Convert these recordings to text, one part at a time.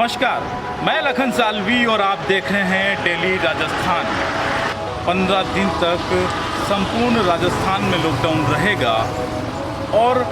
नमस्कार, मैं लखन सालवी और आप देख रहे हैं डेली राजस्थान। 15 दिन तक संपूर्ण राजस्थान में लॉकडाउन रहेगा और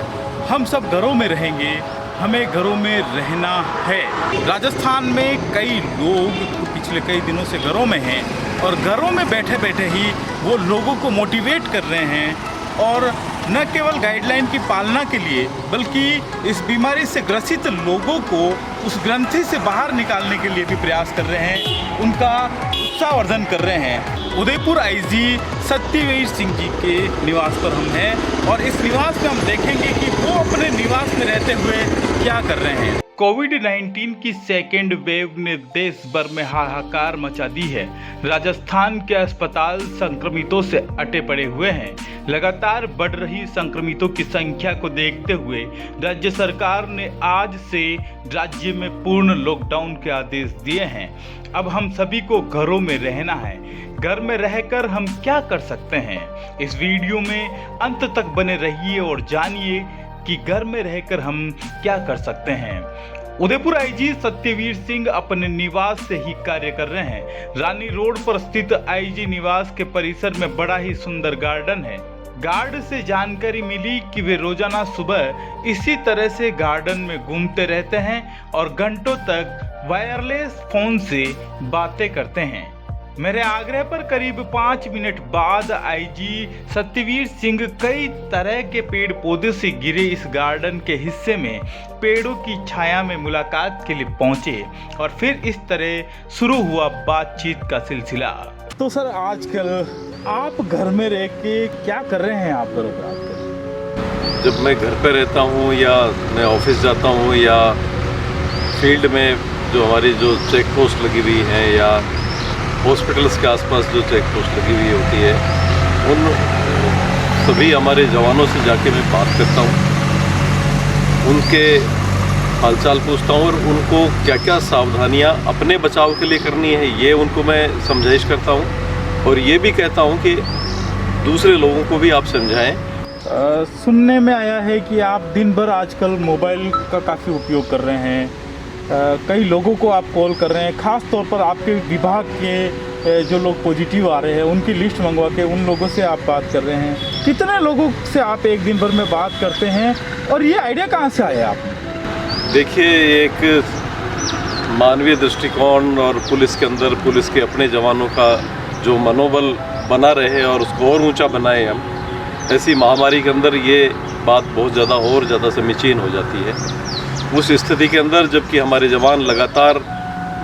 हम सब घरों में रहेंगे। हमें घरों में रहना है। राजस्थान में कई लोग पिछले कई दिनों से घरों में हैं और घरों में बैठे बैठे ही वो लोगों को मोटिवेट कर रहे हैं और न केवल गाइडलाइन की पालना के लिए बल्कि इस बीमारी से ग्रसित लोगों को उस ग्रंथि से बाहर निकालने के लिए भी प्रयास कर रहे हैं, उनका उत्साहवर्धन कर रहे हैं। उदयपुर आईजी सत्यवीर सिंह जी के निवास पर हम हैं और इस निवास में हम देखेंगे कि वो अपने निवास में रहते हुए क्या कर रहे हैं। कोविड-19 की सेकेंड वेव ने देश भर में हाहाकार मचा दी है। राजस्थान के अस्पताल संक्रमितों से अटे पड़े हुए हैं। लगातार बढ़ रही संक्रमितों की संख्या को देखते हुए राज्य सरकार ने आज से राज्य में पूर्ण लॉकडाउन के आदेश दिए हैं। अब हम सभी को घरों में रहना है। घर में रहकर हम क्या कर सकते हैं, इस वीडियो में अंत तक बने रहिए और जानिए कि घर में रहकर हम क्या कर सकते हैं। उदयपुर आईजी सत्यवीर सिंह अपने निवास से ही कार्य कर रहे हैं। रानी रोड पर स्थित आईजी निवास के परिसर में बड़ा ही सुंदर गार्डन है। गार्ड से जानकारी मिली कि वे रोजाना सुबह इसी तरह से गार्डन में घूमते रहते हैं और घंटों तक वायरलेस फोन से बातें करते हैं। मेरे आग्रह पर करीब 5 मिनट बाद आईजी सत्यवीर सिंह कई तरह के पेड़ पौधे से घिरे इस गार्डन के हिस्से में पेड़ों की छाया में मुलाकात के लिए पहुंचे और फिर इस तरह शुरू हुआ बातचीत का सिलसिला। तो सर, आजकल आप घर में रह के क्या कर रहे हैं? आप घरों पर आजकल जब मैं घर पे रहता हूँ या मैं ऑफिस जाता हूँ या फील्ड में जो हमारी जो चेक पोस्ट लगी हुई है या हॉस्पिटल्स के आसपास जो चेक पोस्ट लगी हुई होती है, उन सभी हमारे जवानों से जाके मैं बात करता हूँ, उनके हालचाल पूछता हूँ और उनको क्या क्या सावधानियाँ अपने बचाव के लिए करनी है ये उनको मैं समझाइश करता हूँ और ये भी कहता हूँ कि दूसरे लोगों को भी आप समझाएं। सुनने में आया है कि आप दिन भर आजकल मोबाइल का काफ़ी उपयोग कर रहे हैं। कई लोगों को आप कॉल कर रहे हैं, ख़ास तौर पर आपके विभाग के जो लोग पॉजिटिव आ रहे हैं उनकी लिस्ट मंगवा के उन लोगों से आप बात कर रहे हैं। कितने लोगों से आप एक दिन भर में बात करते हैं और ये आइडिया कहाँ से आया आपने? देखिए, एक मानवीय दृष्टिकोण और पुलिस के अंदर पुलिस के अपने जवानों का जो मनोबल बना रहे और उसको और ऊंचा बनाए हम, ऐसी महामारी के अंदर ये बात बहुत ज़्यादा और ज़्यादा समीचीन हो जाती है। उस स्थिति के अंदर जबकि हमारे जवान लगातार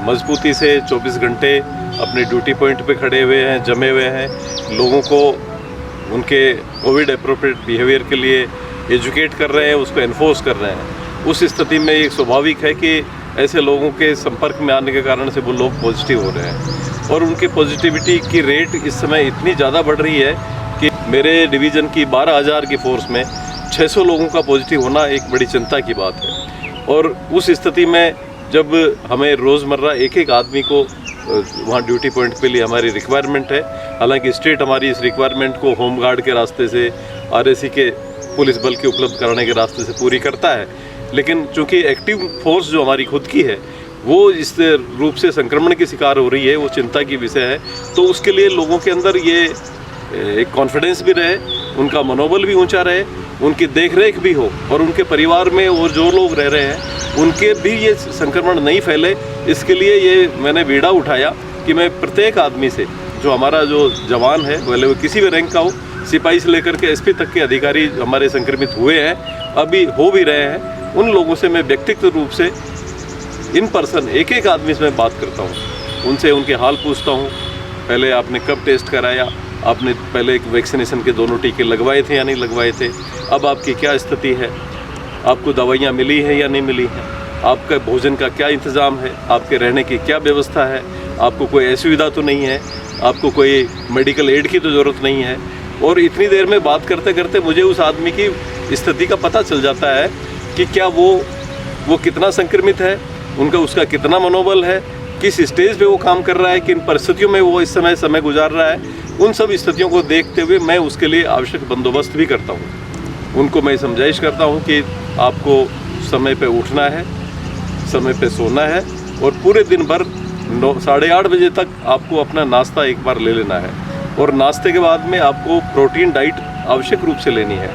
मजबूती से 24 घंटे अपने ड्यूटी पॉइंट पे खड़े हुए हैं, जमे हुए हैं, लोगों को उनके कोविड अप्रोप्रिएट बिहेवियर के लिए एजुकेट कर रहे हैं, उसको एनफोर्स कर रहे हैं। उस स्थिति में एक स्वाभाविक है कि ऐसे लोगों के संपर्क में आने के कारण से वो लोग पॉजिटिव हो रहे हैं और उनकी पॉजिटिविटी की रेट इस समय इतनी ज़्यादा बढ़ रही है कि मेरे डिवीज़न की 12,000 की फोर्स में 600 लोगों का पॉजिटिव होना एक बड़ी चिंता की बात है। और उस स्थिति में जब हमें रोज़मर्रा एक एक आदमी को वहाँ ड्यूटी पॉइंट पे लिए हमारी रिक्वायरमेंट है, हालांकि स्टेट हमारी इस रिक्वायरमेंट को होमगार्ड के रास्ते से आरएसी के पुलिस बल के उपलब्ध कराने के रास्ते से पूरी करता है, लेकिन चूँकि एक्टिव फोर्स जो हमारी खुद की है वो इस रूप से संक्रमण की शिकार हो रही है, वो चिंता की विषय है। तो उसके लिए लोगों के अंदर ये एक कॉन्फिडेंस भी रहे, उनका मनोबल भी ऊंचा रहे, उनकी देखरेख भी हो और उनके परिवार में और जो लोग रह रहे हैं उनके भी ये संक्रमण नहीं फैले, इसके लिए ये मैंने बीड़ा उठाया कि मैं प्रत्येक आदमी से, जो हमारा जो जवान है, भले वो किसी भी रैंक का हो, सिपाही से लेकर के एसपी तक के अधिकारी हमारे संक्रमित हुए हैं, अभी हो भी रहे हैं, उन लोगों से मैं व्यक्तिगत रूप से इन पर्सन एक एक आदमी से मैं बात करता हूँ, उनसे उनके हाल पूछता हूँ। पहले आपने कब टेस्ट कराया, आपने पहले एक वैक्सीनेशन के दोनों टीके लगवाए थे या नहीं लगवाए थे, अब आपकी क्या स्थिति है, आपको दवाइयाँ मिली हैं या नहीं मिली हैं, आपका भोजन का क्या इंतज़ाम है, आपके रहने की क्या व्यवस्था है, आपको कोई असुविधा तो नहीं है, आपको कोई मेडिकल एड की तो ज़रूरत नहीं है। और इतनी देर में बात करते करते मुझे उस आदमी की स्थिति का पता चल जाता है कि क्या वो कितना संक्रमित है, उसका कितना मनोबल है, किस स्टेज पे वो काम कर रहा है, किन परिस्थितियों में वो इस समय गुजार रहा है। उन सब स्थितियों को देखते हुए मैं उसके लिए आवश्यक बंदोबस्त भी करता हूँ। उनको मैं समझाइश करता हूँ कि आपको समय पे उठना है, समय पे सोना है और पूरे दिन भर 8:30 बजे तक आपको अपना नाश्ता एक बार ले लेना है। और नाश्ते के बाद में आपको प्रोटीन डाइट आवश्यक रूप से लेनी है।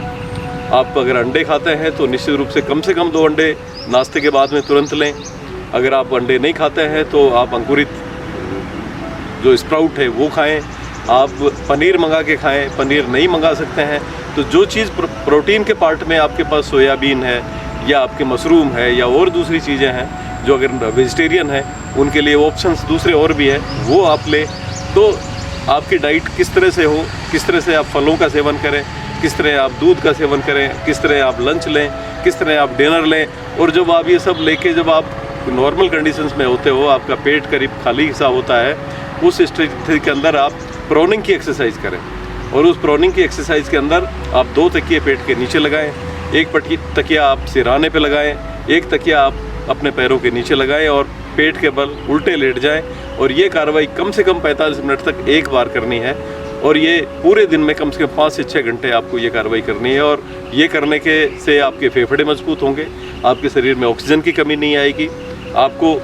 आप अगर अंडे खाते हैं तो निश्चित रूप से कम 2 अंडे नाश्ते के बाद में तुरंत लें। अगर आप अंडे नहीं खाते हैं तो आप अंकुरित जो स्प्राउट है वो खाएं। आप पनीर मंगा के खाएं। पनीर नहीं मंगा सकते हैं तो जो चीज़ प्रोटीन के पार्ट में आपके पास सोयाबीन है या आपके मशरूम है या और दूसरी चीज़ें हैं, जो अगर वेजिटेरियन है उनके लिए ऑप्शंस दूसरे और भी है, वो आप लें। तो आपकी डाइट किस तरह से हो, किस तरह से आप फलों का सेवन करें, किस तरह आप दूध का सेवन करें, किस तरह आप लंच लें, किस तरह आप डिनर लें। और जब आप ये सब लेके जब आप नॉर्मल कंडीशंस में होते हो, आपका पेट करीब खाली सा होता है, उस स्थिति के अंदर आप प्रोनिंग की एक्सरसाइज करें। और उस प्रोनिंग की एक्सरसाइज के अंदर आप 2 तकिए पेट के नीचे लगाएं, एक तकिया आप सिरहाने पे लगाएं, एक तकिया आप अपने पैरों के नीचे लगाएं और पेट के बल उल्टे लेट जाएं। और ये कार्रवाई कम से कम 45 मिनट तक एक बार करनी है। और ये पूरे दिन में कम से कम 5 से 6 घंटे आपको ये कार्रवाई करनी है। और ये करने के से आपके फेफड़े मजबूत होंगे, आपके शरीर में ऑक्सीजन की कमी नहीं आएगी। आपको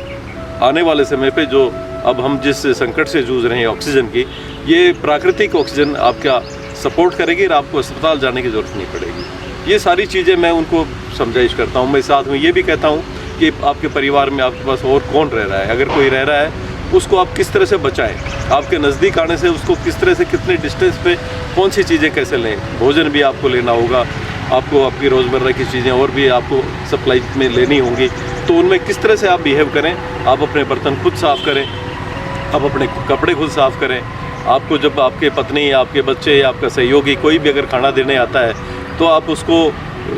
आने वाले समय पे जो अब हम जिस संकट से जूझ रहे हैं ऑक्सीजन की, ये प्राकृतिक ऑक्सीजन आपका सपोर्ट करेगी और आपको अस्पताल जाने की ज़रूरत नहीं पड़ेगी। ये सारी चीज़ें मैं उनको समझाइश करता हूँ। मैं साथ में ये भी कहता हूँ कि आपके परिवार में आपके पास और कौन रह रहा है, अगर कोई रह रहा है उसको आप किस तरह से बचाएं। आपके नज़दीक आने से उसको किस तरह से, कितने डिस्टेंस पे कौन सी चीज़ें कैसे लें। भोजन भी आपको लेना होगा, आपको आपकी रोज़मर्रा की चीज़ें और भी आपको सप्लाई में लेनी होंगी, तो उनमें किस तरह से आप बिहेव करें। आप अपने बर्तन खुद साफ़ करें, आप अपने कपड़े खुद साफ़ करें। आपको जब आपके पत्नी या आपके बच्चे या आपका सहयोगी कोई भी अगर खाना देने आता है तो आप उसको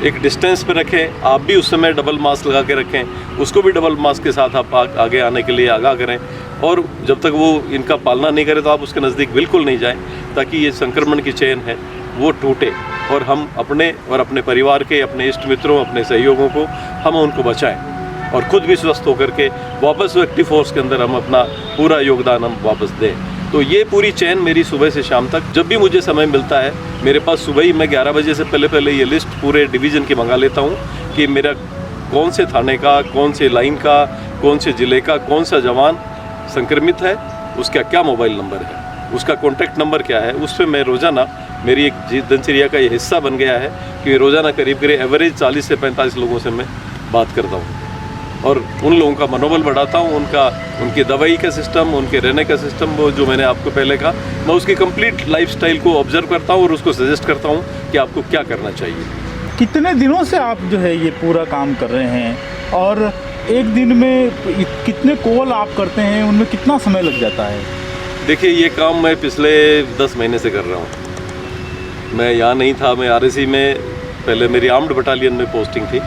एक डिस्टेंस पे रखें। आप भी उस समय डबल मास्क लगा के रखें, उसको भी डबल मास्क के साथ आप आगे आने के लिए आगाह करें। और जब तक वो इनका पालना नहीं करे तो आप उसके नज़दीक बिल्कुल नहीं जाएं, ताकि ये संक्रमण की चेन है वो टूटे और हम अपने और अपने परिवार के, अपने इष्ट मित्रों, अपने सहयोगों को हम उनको बचाएं और ख़ुद भी स्वस्थ होकर के वापस एक्टिव फोर्स के अंदर हम अपना पूरा योगदान हम वापस दें। तो ये पूरी चेन मेरी सुबह से शाम तक, जब भी मुझे समय मिलता है, मेरे पास सुबह ही मैं 11 बजे से पहले ये लिस्ट पूरे डिवीज़न की मंगा लेता हूँ कि मेरा कौन से थाने का, कौन से लाइन का, कौन से ज़िले का कौन सा जवान संक्रमित है, उसका क्या मोबाइल नंबर है, उसका कॉन्टैक्ट नंबर क्या है। उस पर मैं रोज़ाना, मेरी एक दिनचर्या का ये हिस्सा बन गया है कि रोज़ाना करीब एवरेज 40 से 45 लोगों से मैं बात करता हूँ और उन लोगों का मनोबल बढ़ाता हूँ। उनकी दवाई का सिस्टम, उनके रहने का सिस्टम, वो जो मैंने आपको पहले कहा, मैं उसकी कंप्लीट लाइफस्टाइल को ऑब्जर्व करता हूँ और उसको सजेस्ट करता हूँ कि आपको क्या करना चाहिए। कितने दिनों से आप जो है ये पूरा काम कर रहे हैं और एक दिन में कितने कॉल आप करते हैं, उनमें कितना समय लग जाता है? देखिए, ये काम मैं पिछले 10 महीने से कर रहा हूँ। मैं यहाँ नहीं था, मैं RSC में पहले मेरी आर्म्ड बटालियन में पोस्टिंग थी।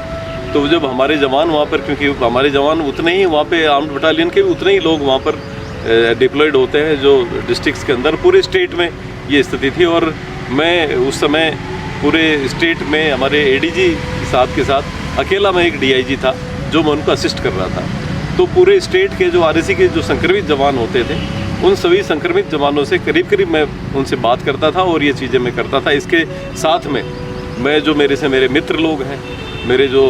तो जब हमारे जवान वहाँ पर, क्योंकि हमारे जवान उतने ही वहाँ पे आर्म्ड बटालियन के भी उतने ही लोग वहाँ पर डिप्लॉयड होते हैं जो डिस्ट्रिक्ट्स के अंदर, पूरे स्टेट में ये स्थिति थी। और मैं उस समय पूरे स्टेट में हमारे ADG साहब के साथ अकेला मैं एक DIG था जो मैं उनको असिस्ट कर रहा था। तो पूरे स्टेट के जो RSC के जो संक्रमित जवान होते थे, उन सभी संक्रमित जवानों से करीब मैं उनसे बात करता था और ये चीज़ें मैं करता था। इसके साथ में मैं जो मेरे मित्र लोग हैं, मेरे जो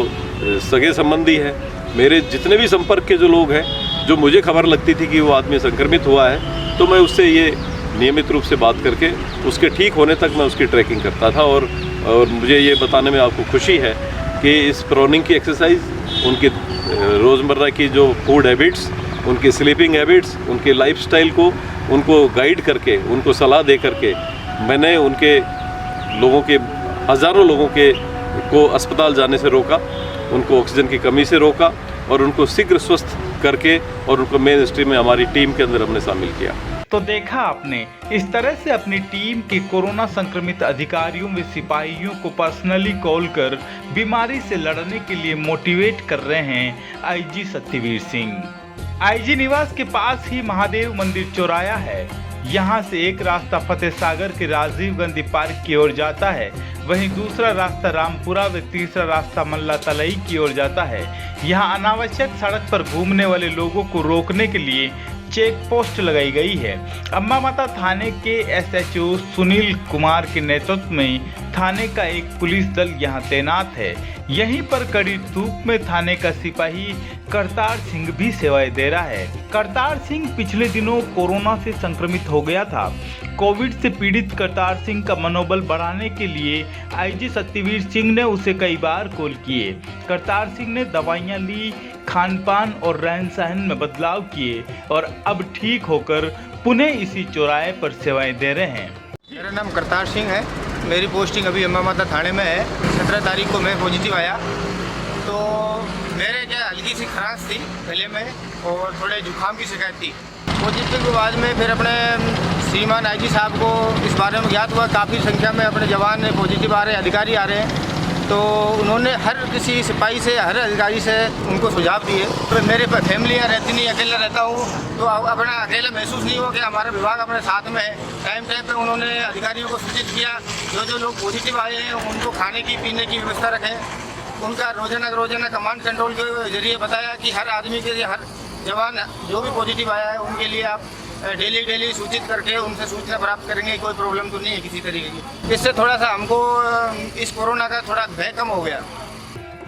सगे संबंधी हैं, मेरे जितने भी संपर्क के जो लोग हैं, जो मुझे खबर लगती थी कि वो आदमी संक्रमित हुआ है, तो मैं उससे ये नियमित रूप से बात करके उसके ठीक होने तक मैं उसकी ट्रैकिंग करता था। और मुझे ये बताने में आपको खुशी है कि इस प्रोनिंग की एक्सरसाइज, उनकी रोज़मर्रा की जो फूड हैबिट्स, उनकी स्लीपिंग हैबिट्स, उनके लाइफस्टाइल को उनको गाइड करके, उनको सलाह दे करके मैंने उनके लोगों के, हज़ारों लोगों के को अस्पताल जाने से रोका, उनको ऑक्सीजन की कमी से रोका और उनको शीघ्र स्वस्थ करके और उनको मेन स्ट्रीम में हमारी टीम के अंदर हमने शामिल किया। तो देखा आपने, इस तरह से अपनी टीम के कोरोना संक्रमित अधिकारियों व सिपाहियों को पर्सनली कॉल कर बीमारी से लड़ने के लिए मोटिवेट कर रहे हैं IG सत्यवीर सिंह। IG निवास के पास ही महादेव मंदिर चौराया है। यहाँ से एक रास्ता फतेह सागर के राजीव गांधी पार्क की ओर जाता है, वहीं दूसरा रास्ता रामपुरा व तीसरा रास्ता मल्ला तलई की ओर जाता है। यहाँ अनावश्यक सड़क पर घूमने वाले लोगों को रोकने के लिए चेक पोस्ट लगाई गई है। अम्बा माता थाने के SHO सुनील कुमार के नेतृत्व में थाने का एक पुलिस दल यहां तैनात है। यहीं पर कड़ी धूप में थाने का सिपाही करतार सिंह भी सेवाएं दे रहा है। करतार सिंह पिछले दिनों कोरोना से संक्रमित हो गया था। कोविड से पीड़ित करतार सिंह का मनोबल बढ़ाने के लिए IG सत्यवीर सिंह ने उसे कई बार कॉल किए। करतार सिंह ने दवाइयां ली, खान पान और रहन सहन में बदलाव किए और अब ठीक होकर पुनः इसी चौराहे पर सेवाएं दे रहे हैं। मेरा नाम करतार सिंह है। मेरी पोस्टिंग अभी अम्बा माता थाने में है। 17 तारीख को मैं पॉजिटिव आया तो मेरे क्या हल्की सी खराश थी गले में और थोड़े जुकाम की शिकायत थी। पॉजिटिव के बाद में फिर अपने श्रीमान IG साहब को इस बारे में ज्ञात हुआ। काफ़ी संख्या में अपने जवान पॉजिटिव आ रहे हैं, अधिकारी आ रहे हैं। तो उन्होंने हर किसी सिपाही से, हर अधिकारी से उनको सुझाव दिए। तो मेरे फैमिलियाँ रहती नहीं, अकेला रहता हूँ, तो अपना अकेला महसूस नहीं हो कि हमारा विभाग अपने साथ में है। टाइम पे उन्होंने अधिकारियों को सूचित किया, जो लोग पॉजिटिव आए हैं उनको खाने की पीने की व्यवस्था रखें। उनका रोजाना कमांड कंट्रोल के जरिए बताया कि हर आदमी के लिए, हर जवान जो भी पॉजिटिव आया है उनके लिए आप डेली सूचित करके उनसे सूचना प्राप्त करेंगे। कोई प्रॉब्लम तो नहीं है किसी तरीके की। इससे थोड़ा सा हमको इस कोरोना का थोड़ा भय कम हो गया।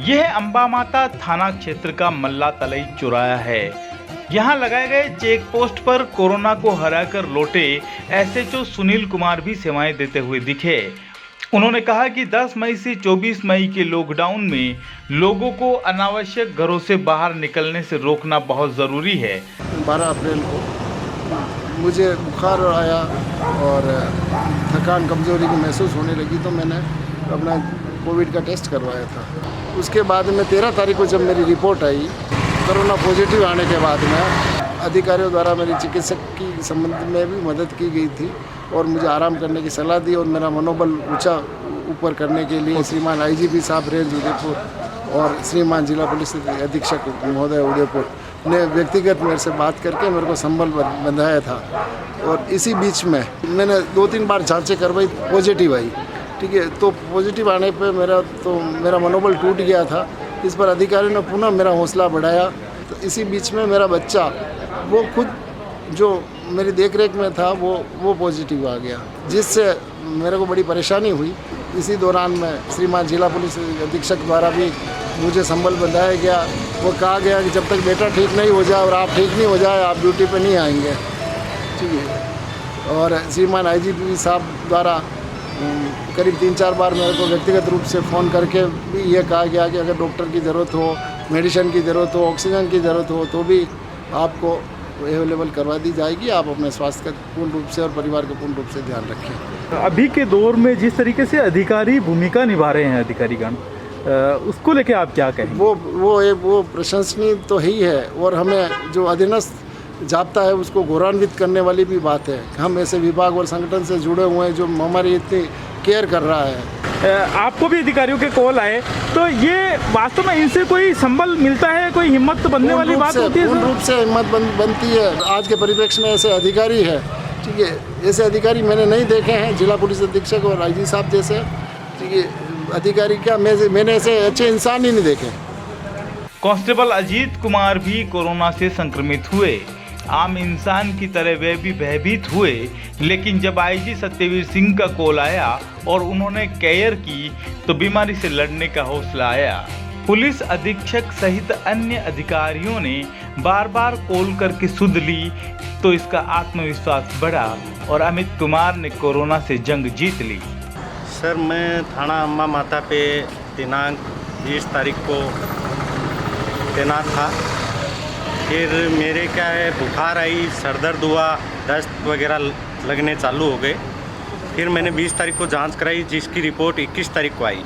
यह अम्बा माता थाना क्षेत्र का मल्ला तलई चौराहा है। यहाँ लगाए गए चेक पोस्ट पर कोरोना को हराकर लौटे SHO सुनील कुमार भी सेवाएं देते हुए दिखे। उन्होंने कहा कि 10 मई से 24 मई के लॉकडाउन में लोगों को अनावश्यक घरों से बाहर निकलने से रोकना बहुत ज़रूरी है। 12 अप्रैल को मुझे बुखार आया और थकान, कमज़ोरी की महसूस होने लगी तो मैंने अपना कोविड का टेस्ट करवाया था। उसके बाद में 13 तारीख को जब मेरी रिपोर्ट आई कोरोना पॉजिटिव आने के बाद में अधिकारियों द्वारा मेरी चिकित्सक की संबंध में भी मदद की गई थी और मुझे आराम करने की सलाह दी और मेरा मनोबल ऊपर करने के लिए श्रीमान IGP साहब रेंज उदयपुर और श्रीमान जिला पुलिस अधीक्षक महोदय उदयपुर ने व्यक्तिगत मेरे से बात करके मेरे को संबल बंधाया था। और इसी बीच में मैंने 2-3 बार जांचें करवाई, पॉजिटिव आई। ठीक है, तो पॉजिटिव आने पे मेरा मनोबल टूट गया था। इस पर अधिकारियों ने पुनः मेरा हौसला बढ़ाया। तो इसी बीच में मेरा बच्चा वो खुद जो मेरी देखरेख में था वो पॉजिटिव आ गया, जिससे मेरे को बड़ी परेशानी हुई। इसी दौरान में श्रीमान जिला पुलिस अधीक्षक द्वारा भी मुझे संबल बंधाया गया। वो कहा गया कि जब तक बेटा ठीक नहीं हो जाए और आप ठीक नहीं हो जाए आप ड्यूटी पे नहीं आएंगे। ठीक है, और श्रीमान IGP साहब द्वारा करीब 3-4 बार मेरे को व्यक्तिगत रूप से फ़ोन करके भी ये कहा गया कि अगर डॉक्टर की ज़रूरत हो, मेडिसिन की ज़रूरत हो, ऑक्सीजन की ज़रूरत हो तो भी आपको अवेलेबल करवा दी जाएगी। आप अपने स्वास्थ्य का पूर्ण रूप से और परिवार का पूर्ण रूप से ध्यान रखें। अभी के दौर में जिस तरीके से अधिकारी भूमिका निभा रहे हैं अधिकारीगण, उसको लेके आप क्या कहेंगे? वो प्रशंसनीय तो ही है और हमें जो अधीनस्थ जाप्ता है उसको गौरवान्वित करने वाली भी बात है। हम ऐसे विभाग और संगठन से जुड़े हुए हैं जो हमारी इतनी केयर कर रहा है। आपको भी अधिकारियों के कॉल आए तो ये वास्तव में इनसे कोई संबल मिलता है, कोई हिम्मत बनने वाली बात होती है? पूर्ण रूप से हिम्मत बनती है। आज के परिप्रेक्ष्य में ऐसे अधिकारी है, ठीक है, ऐसे अधिकारी मैंने नहीं देखे हैं। जिला पुलिस अधीक्षक और IG साहब जैसे, ठीक है, अधिकारी क्या मैंने ऐसे अच्छे इंसान ही नहीं देखे। कांस्टेबल अजीत कुमार भी कोरोना से संक्रमित हुए। आम इंसान की तरह वे भी भयभीत हुए, लेकिन जब IG सत्यवीर सिंह का कॉल आया और उन्होंने केयर की तो बीमारी से लड़ने का हौसला आया। पुलिस अधीक्षक सहित अन्य अधिकारियों ने बार बार कॉल करके सुध ली तो इसका आत्मविश्वास बढ़ा और अमित कुमार ने कोरोना से जंग जीत ली। सर, मैं थाना अम्बा माता पे दिनांक 20 तारीख को तैनात था। फिर मेरे क्या है, बुखार आई, सर दर्द हुआ, दस्त वगैरह लगने चालू हो गए। फिर मैंने 20 तारीख को जांच कराई जिसकी रिपोर्ट 21 तारीख को आई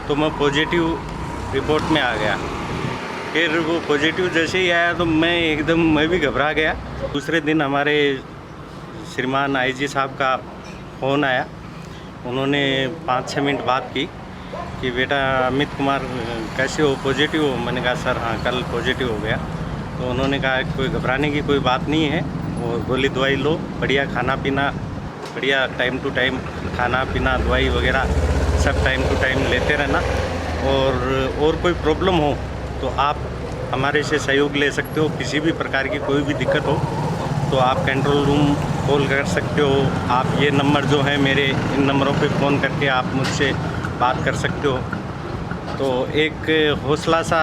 तो मैं पॉजिटिव रिपोर्ट में आ गया। फिर वो पॉजिटिव जैसे ही आया तो मैं भी घबरा गया। दूसरे दिन हमारे श्रीमान IG साहब का फ़ोन आया। उन्होंने 5-6 मिनट बात की कि बेटा अमित कुमार कैसे हो, पॉजिटिव हो? मैंने कहा सर हाँ, कल पॉजिटिव हो गया। तो उन्होंने कहा कोई घबराने की कोई बात नहीं है, और गोली दवाई लो, बढ़िया खाना पीना, बढ़िया टाइम टू टाइम खाना पीना, दवाई वगैरह सब टाइम टू टाइम लेते रहना, और कोई प्रॉब्लम हो तो आप हमारे से सहयोग ले सकते हो। किसी भी प्रकार की कोई भी दिक्कत हो तो आप कंट्रोल रूम कॉल कर सकते हो। आप ये नंबर जो है मेरे, इन नंबरों पे फ़ोन करके आप मुझसे बात कर सकते हो। तो एक हौसला सा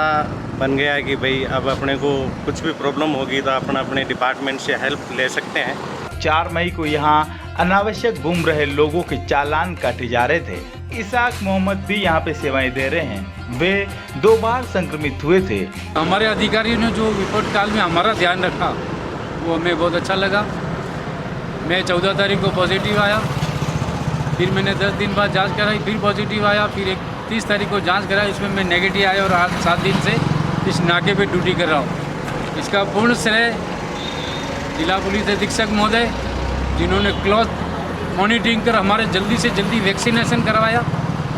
बन गया कि भाई अब अपने को कुछ भी प्रॉब्लम होगी तो अपने डिपार्टमेंट से हेल्प ले सकते हैं। 4 मई को यहाँ अनावश्यक घूम रहे लोगों के चालान काटे जा रहे थे। इसाक मोहम्मद भी यहाँ पे सेवाएं दे रहे हैं। वे 2 बार संक्रमित हुए थे। हमारे अधिकारियों ने जो विपद काल में हमारा ध्यान रखा वो हमें बहुत अच्छा लगा। मैं 14 तारीख को पॉजिटिव आया, फिर मैंने 10 दिन बाद जांच कराई, फिर पॉजिटिव आया, फिर 31 तारीख को जांच कराई, इसमें मैं नेगेटिव आया और आज 7 दिन से इस नाके पे ड्यूटी कर रहा हूँ। इसका पूर्ण श्रेय जिला पुलिस अधीक्षक महोदय जिन्होंने क्लोज मॉनिटरिंग कर हमारे जल्दी से जल्दी वैक्सीनेशन करवाया।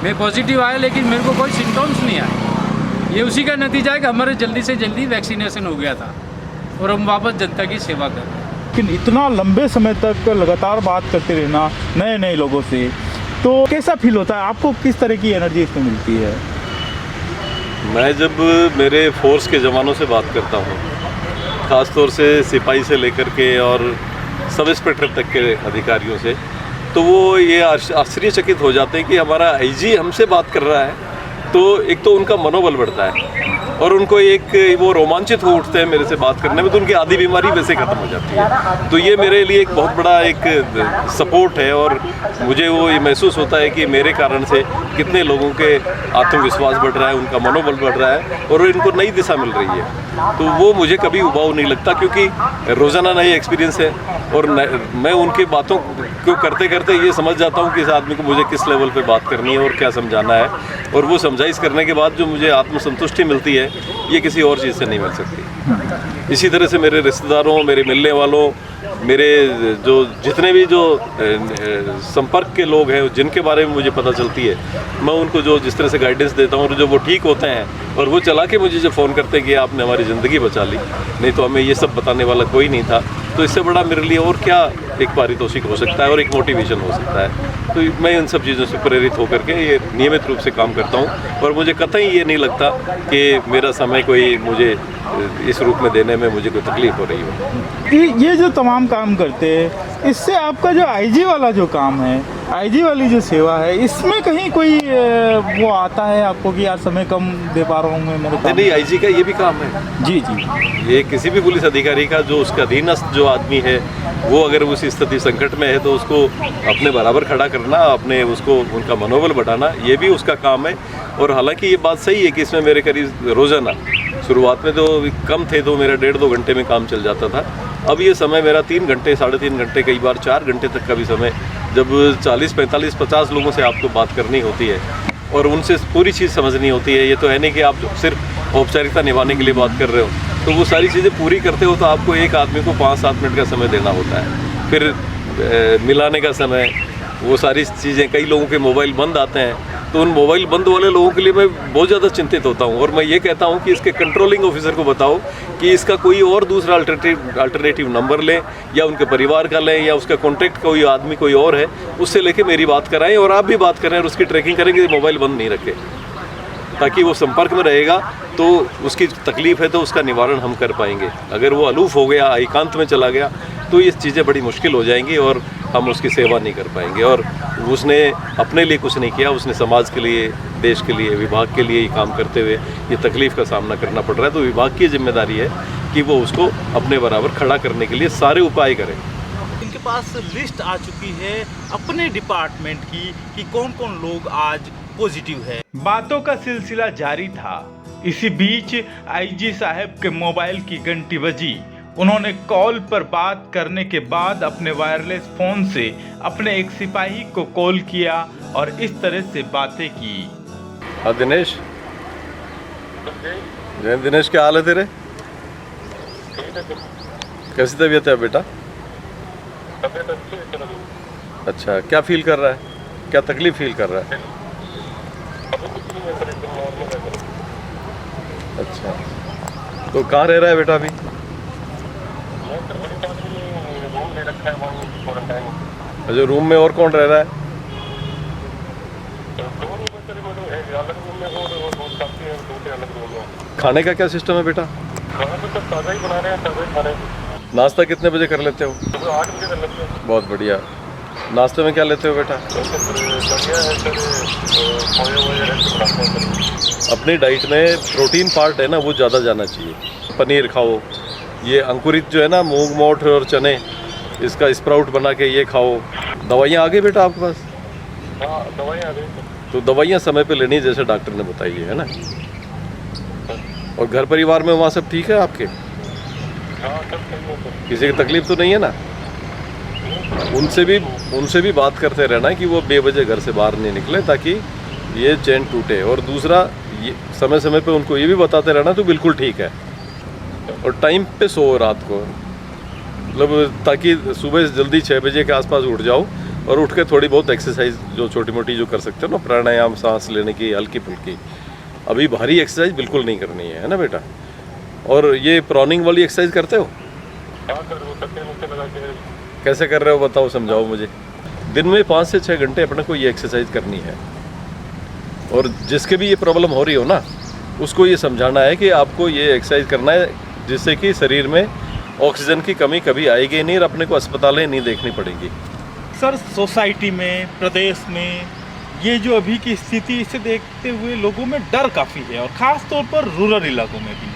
मैं पॉजिटिव आया लेकिन मेरे को कोई सिम्टम्स नहीं आए। ये उसी का नतीजा है कि हमारे जल्दी से जल्दी वैक्सीनेशन हो गया था और हम वापस जनता की सेवा कर रहे हैं। लेकिन इतना लंबे समय तक लगातार बात करते रहना नए लोगों से, तो कैसा फील होता है आपको? किस तरह की एनर्जी इसमें मिलती है? मैं जब मेरे फोर्स के जवानों से बात करता हूँ, ख़ास तौर से सिपाही से लेकर के और सब इंस्पेक्टर तक के अधिकारियों से, तो वो ये आश्चर्यचकित हो जाते हैं कि हमारा आईजी हमसे बात कर रहा है। तो एक तो उनका मनोबल बढ़ता है और उनको एक वो रोमांचित हो उठते हैं मेरे से बात करने में, तो उनकी आधी बीमारी वैसे ख़त्म हो जाती है। तो ये मेरे लिए एक बहुत बड़ा एक सपोर्ट है और मुझे वो ये महसूस होता है कि मेरे कारण से कितने लोगों के आत्मविश्वास बढ़ रहा है, उनका मनोबल बढ़ रहा है और इनको नई दिशा मिल रही है। तो वो मुझे कभी उबाऊ नहीं लगता, क्योंकि रोज़ाना नई एक्सपीरियंस है और मैं उनकी बातों को करते करते ये समझ जाता हूँ कि इस आदमी को मुझे किस लेवल पे बात करनी है और क्या समझाना है, और वो समझाइश करने के बाद जो मुझे आत्मसंतुष्टि मिलती है ये किसी और चीज़ से नहीं मिल सकती। इसी तरह से मेरे रिश्तेदारों, मेरे मिलने वालों, मेरे जो जितने भी जो संपर्क के लोग हैं जिनके बारे में मुझे पता चलती है, मैं उनको जो जिस तरह से गाइडेंस देता हूँ और जो वो ठीक होते हैं और वो चला के मुझे जो फ़ोन करते हैं कि आपने हमारी ज़िंदगी बचा ली, नहीं तो हमें ये सब बताने वाला कोई नहीं था, तो इससे बड़ा मेरे लिए और क्या एक पारितोषिक हो सकता है और एक मोटिवेशन हो सकता है। तो मैं इन सब चीज़ों से प्रेरित होकर के ये नियमित रूप से काम करता हूँ और मुझे कतई ये नहीं लगता कि मेरा समय कोई मुझे इस रूप में देने में मुझे कोई तकलीफ हो रही हो। ये जो तमाम काम करते हैं, इससे आपका जो आईजी वाला जो काम है, आईजी वाली जो सेवा है, इसमें कहीं कोई वो आता है आपको कि यार समय कम दे पा रहा हूँ मैं मेरे काम? नहीं, आईजी का ये भी काम है। जी जी, ये किसी भी पुलिस अधिकारी का जो उसका अधीनस्थ जो आदमी है वो अगर उस स्थिति संकट में है तो उसको अपने बराबर खड़ा करना, अपने उसको उनका मनोबल बढ़ाना, ये भी उसका काम है। और हालांकि ये बात सही है कि इसमें मेरे करीब रोज़ाना, शुरुआत में तो कम थे तो मेरा 1.5-2 घंटे में काम चल जाता था। अब ये समय मेरा 3 घंटे, 3.5 घंटे, कई बार 4 घंटे तक का भी समय, जब 40, 45, 50 लोगों से आपको बात करनी होती है और उनसे पूरी चीज़ समझनी होती है। ये तो है नहीं कि आप सिर्फ औपचारिकता निभाने के लिए बात कर रहे हो, तो वो सारी चीज़ें पूरी करते हो तो आपको एक आदमी को 5-7 मिनट का समय देना होता है। फिर मिलाने का समय, वो सारी चीज़ें, कई लोगों के मोबाइल बंद आते हैं, तो उन मोबाइल बंद वाले लोगों के लिए मैं बहुत ज़्यादा चिंतित होता हूँ और मैं ये कहता हूँ कि इसके कंट्रोलिंग ऑफिसर को बताओ कि इसका कोई और दूसरा अल्टरनेटिव नंबर लें या उनके परिवार का लें या उसका कॉन्टैक्ट कोई आदमी कोई और है उससे लेके मेरी बात कराएं और आप भी बात करें और उसकी ट्रैकिंग करेंगे, मोबाइल बंद नहीं रखें, ताकि वो संपर्क में रहेगा तो उसकी तकलीफ़ है तो उसका निवारण हम कर पाएंगे। अगर वो अलूफ हो गया, एकांत में चला गया, तो ये चीज़ें बड़ी मुश्किल हो जाएंगी और हम उसकी सेवा नहीं कर पाएंगे। और उसने अपने लिए कुछ नहीं किया, उसने समाज के लिए, देश के लिए, विभाग के लिए ही काम करते हुए ये तकलीफ़ का सामना करना पड़ रहा है। तो विभाग की जिम्मेदारी है कि वो उसको अपने बराबर खड़ा करने के लिए सारे उपाय करें। इनके पास लिस्ट आ चुकी है अपने डिपार्टमेंट की कि कौन कौन लोग आज पॉजिटिव है। बातों का सिलसिला जारी था। इसी बीच आईजी साहब के मोबाइल की घंटी बजी। उन्होंने कॉल पर बात करने के बाद अपने वायरलेस फोन से अपने एक सिपाही को कॉल किया और इस तरह से बातें की। हाँ दिनेश, दिनेश क्या हाल है तेरे? कैसी तबीयत है बेटा? अच्छा, क्या फील कर रहा है, क्या तकलीफ फील कर रहा है? अच्छा, तो कहाँ रह रहा है बेटा अभी? अच्छा, रूम में और कौन रह रहा है? खाने का क्या सिस्टम है बेटा? नाश्ता कितने बजे कर लेते हो? 8 बजे कर लेते हैं। बहुत बढ़िया। नाश्ते में क्या लेते हो बेटा? अपनी डाइट में प्रोटीन पार्ट है ना, वो ज़्यादा जाना चाहिए। पनीर खाओ, ये अंकुरित जो है ना मूंग मोठ और चने, इसका स्प्राउट बना के ये खाओ। दवाइयाँ आ गई बेटा आपके पास? हाँ, दवाइयाँ आ गई। तो दवाइयाँ समय पे लेनी जैसे डॉक्टर ने बताई है ना। और घर परिवार में वहाँ सब ठीक है आपके? हाँ, सब सही है सर। किसी की तकलीफ तो नहीं है ना? उनसे भी बात करते रहना कि वो बेवजह घर से बाहर नहीं निकले, ताकि ये चैन टूटे। और दूसरा, ये समय समय पे उनको ये भी बताते रहना तो बिल्कुल ठीक है। और टाइम पे सो रात को, मतलब ताकि सुबह जल्दी 6 बजे के आसपास उठ जाओ, और उठ के थोड़ी बहुत एक्सरसाइज जो छोटी मोटी जो कर सकते हो ना, प्राणायाम, सांस लेने की हल्की फुल्की। अभी भारी एक्सरसाइज बिल्कुल नहीं करनी है ना बेटा? और ये प्रॉनिंग वाली एक्सरसाइज करते हो? हाँ सर, वो तकिए मुझसे लगा के। कैसे कर रहे हो बताओ, समझाओ मुझे। दिन में 5 से 6 घंटे अपने को ये एक्सरसाइज करनी है। और जिसके भी ये प्रॉब्लम हो रही हो ना, उसको ये समझाना है कि आपको ये एक्सरसाइज करना है, जिससे कि शरीर में ऑक्सीजन की कमी कभी आएगी नहीं और अपने को अस्पतालें नहीं देखनी पड़ेगी। सर, सोसाइटी में, प्रदेश में ये जो अभी की स्थिति, इसे देखते हुए लोगों में डर काफ़ी है, और ख़ास तौर पर रूरल इलाकों में भी।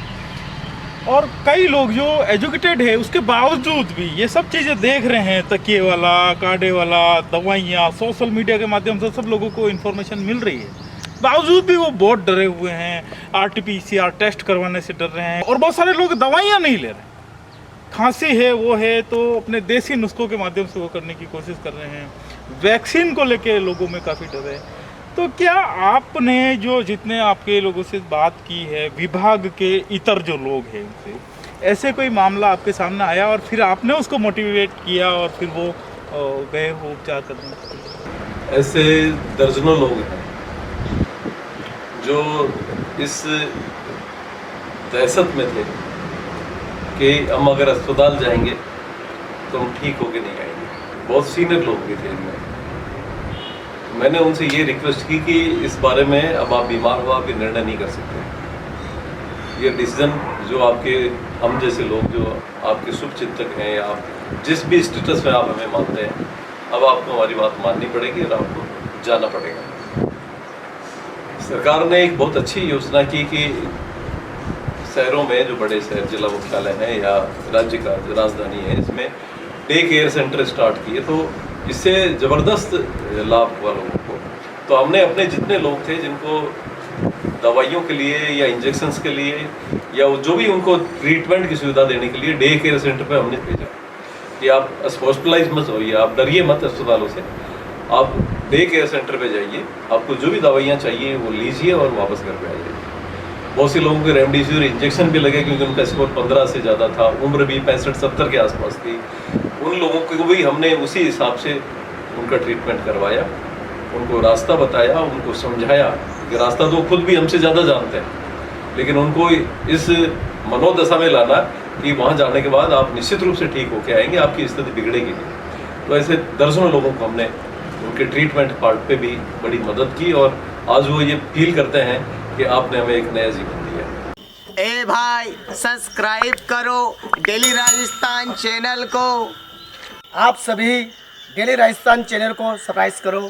और कई लोग जो एजुकेटेड है उसके बावजूद भी ये सब चीज़ें देख रहे हैं, तकिए वाला, काढ़े वाला, दवाइयाँ, सोशल मीडिया के माध्यम से सब लोगों को इन्फॉर्मेशन मिल रही है, बावजूद भी वो बहुत डरे हुए हैं। RT-PCR टेस्ट करवाने से डर रहे हैं, और बहुत सारे लोग दवाइयाँ नहीं ले रहे। खांसी है, वो है तो अपने देसी नुस्खों के माध्यम से वो करने की कोशिश कर रहे हैं। वैक्सीन को लेके लोगों में काफ़ी डर है। तो क्या आपने जो जितने आपके लोगों से बात की है, विभाग के इतर जो लोग हैं उनसे, ऐसे कोई मामला आपके सामने आया और फिर आपने उसको मोटिवेट किया और फिर वो गए हो उपचार करने? ऐसे दर्जनों लोग हैं जो इस दहशत में थे कि हम अगर अस्पताल जाएंगे तो हम ठीक होके नहीं आएंगे। बहुत सीनियर लोग भी थे इनमें। मैंने उनसे ये रिक्वेस्ट की कि इस बारे में अब आप बीमार हो, आप ये निर्णय नहीं कर सकते। ये डिसीजन जो आपके, हम जैसे लोग जो आपके शुभचिंतक हैं, या आप जिस भी स्टेटस में आप हमें मानते हैं, अब आपको हमारी बात माननी पड़ेगी और आपको जाना पड़ेगा। सरकार ने एक बहुत अच्छी योजना की कि शहरों में, जो बड़े शहर जिला मुख्यालय हैं या राज्य का जो राजधानी है, इसमें डे केयर सेंटर स्टार्ट किए। तो इससे ज़बरदस्त लाभ हुआ लोगों को। तो हमने अपने जितने लोग थे जिनको दवाइयों के लिए या इंजेक्शन्स के लिए या जो भी उनको ट्रीटमेंट की सुविधा देने के लिए डे केयर सेंटर पे हमने भेजा कि आप हॉस्पिटलाइज मत होइए, आप डरिए मत अस्पतालों से, आप डे केयर सेंटर पे जाइए, आपको जो भी दवाइयाँ चाहिए वो लीजिए और वापस घर पे आइए। बहुत से लोगों के रेमडेसिविर इंजेक्शन भी लगे क्योंकि उनका स्कोर 15 से ज़्यादा था, उम्र भी 65-70 के आसपास थी। उन लोगों को भी हमने उसी हिसाब से उनका ट्रीटमेंट करवाया, उनको रास्ता बताया, उनको समझाया कि रास्ता तो खुद भी हमसे ज़्यादा जानते हैं, लेकिन उनको इस मनोदशा में लाना कि वहाँ जाने के बाद आप निश्चित रूप से ठीक होके आएंगे, आपकी स्थिति बिगड़ेगी नहीं। तो ऐसे दर्जनों लोगों को हमने उनके ट्रीटमेंट पार्ट पे भी बड़ी मदद की, और आज वो ये फील करते हैं कि आपने हमें एक नया जीवन दिया। ए भाई, सब्सक्राइब करो डेली राजस्थान चैनल को। आप सभी डेली राजस्थान चैनल को सब्सक्राइब करो।